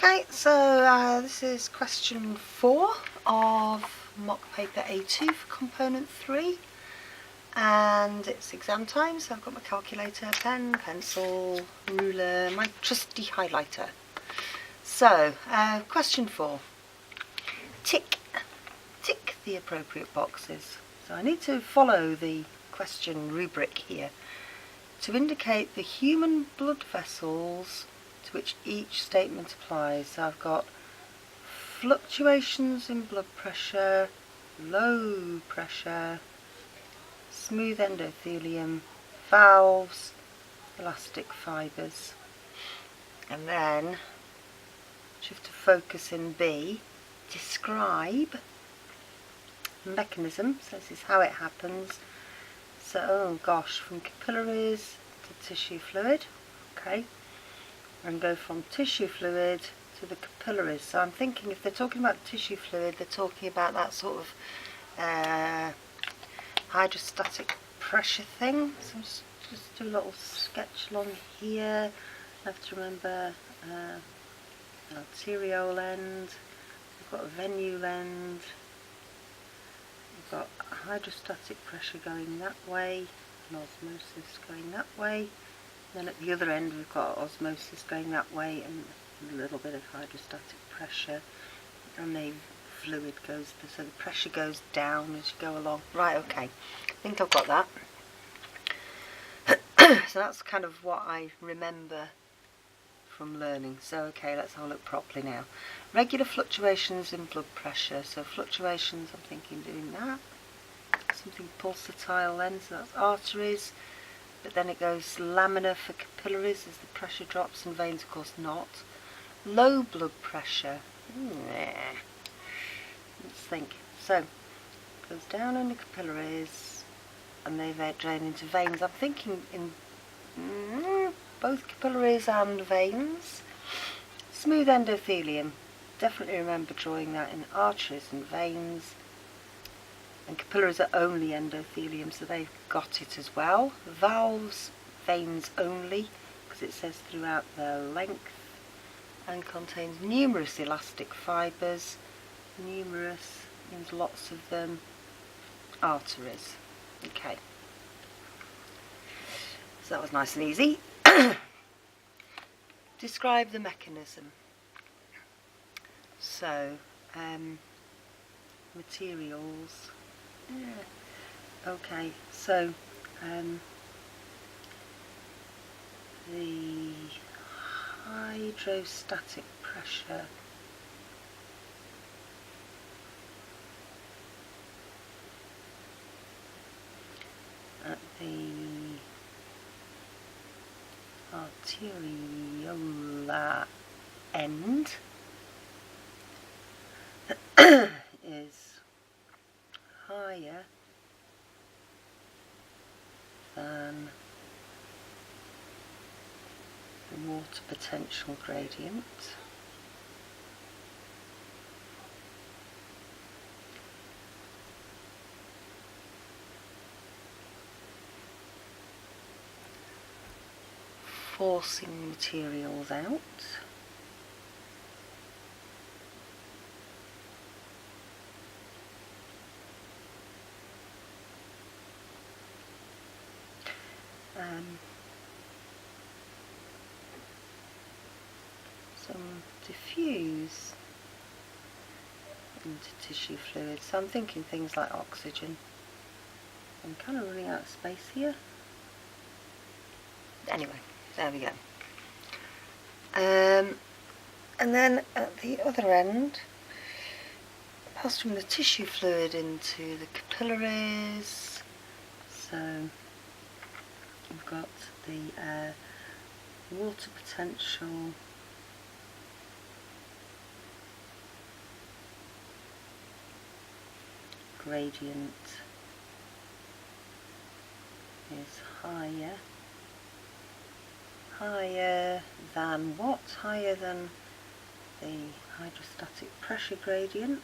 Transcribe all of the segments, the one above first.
Okay, so this is question 4 of mock paper A2 for component 3, and it's exam time, so I've got my calculator, pen, pencil, ruler, my trusty highlighter. So, question 4. Tick the appropriate boxes. So I need to follow the question rubric here to indicate the human blood vessels to which each statement applies. So I've got fluctuations in blood pressure, low pressure, smooth endothelium, valves, elastic fibres. And then shift to focus in B, describe mechanism. So this is how it happens. So, oh gosh, from capillaries to tissue fluid. Okay. And go from tissue fluid to the capillaries. So I'm thinking if they're talking about tissue fluid, they're talking about that sort of hydrostatic pressure thing. So just do a little sketch along here. I have to remember arteriole end. We've got a venule end. We've got hydrostatic pressure going that way, and osmosis going that way. Then at the other end we've got osmosis going that way and a little bit of hydrostatic pressure, and the fluid goes, so the pressure goes down as you go along. Right, okay, I think I've got that. So that's kind of what I remember from learning. So okay, let's have a look properly now. Regular fluctuations in blood pressure. So fluctuations, I'm thinking doing that. Something pulsatile then, so that's arteries. But then it goes laminar for capillaries as the pressure drops, and veins of course not. Low blood pressure. Let's think. So it goes down in the capillaries and they drain into veins. I'm thinking in both capillaries and veins. Smooth endothelium. Definitely remember drawing that in arteries and veins. And capillaries are only endothelium, so they've got it as well. Valves, veins only, because it says throughout their length, and contains numerous elastic fibres. Numerous means lots of them. Arteries. Okay. So that was nice and easy. Describe the mechanism. So, materials. Yeah. Okay, so the hydrostatic pressure at the arteriolar end is higher than the water potential gradient. Forcing materials out. Some diffuse into tissue fluid. So I'm thinking things like oxygen. I'm kind of running out of space here. Anyway, there we go. And then at the other end, pass from the tissue fluid into the capillaries. So we've got the water potential gradient is higher than what? Higher than the hydrostatic pressure gradient.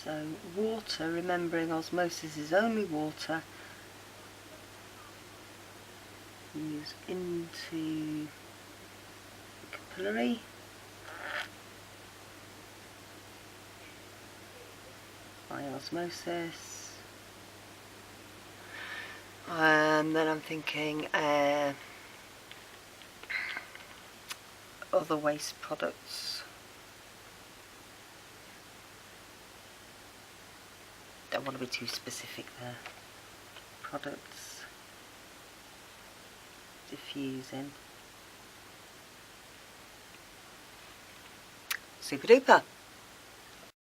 So water, remembering osmosis is only water, moves into the capillary. By osmosis. And then I'm thinking other waste products. Don't want to be too specific there. Products diffusing. Super duper.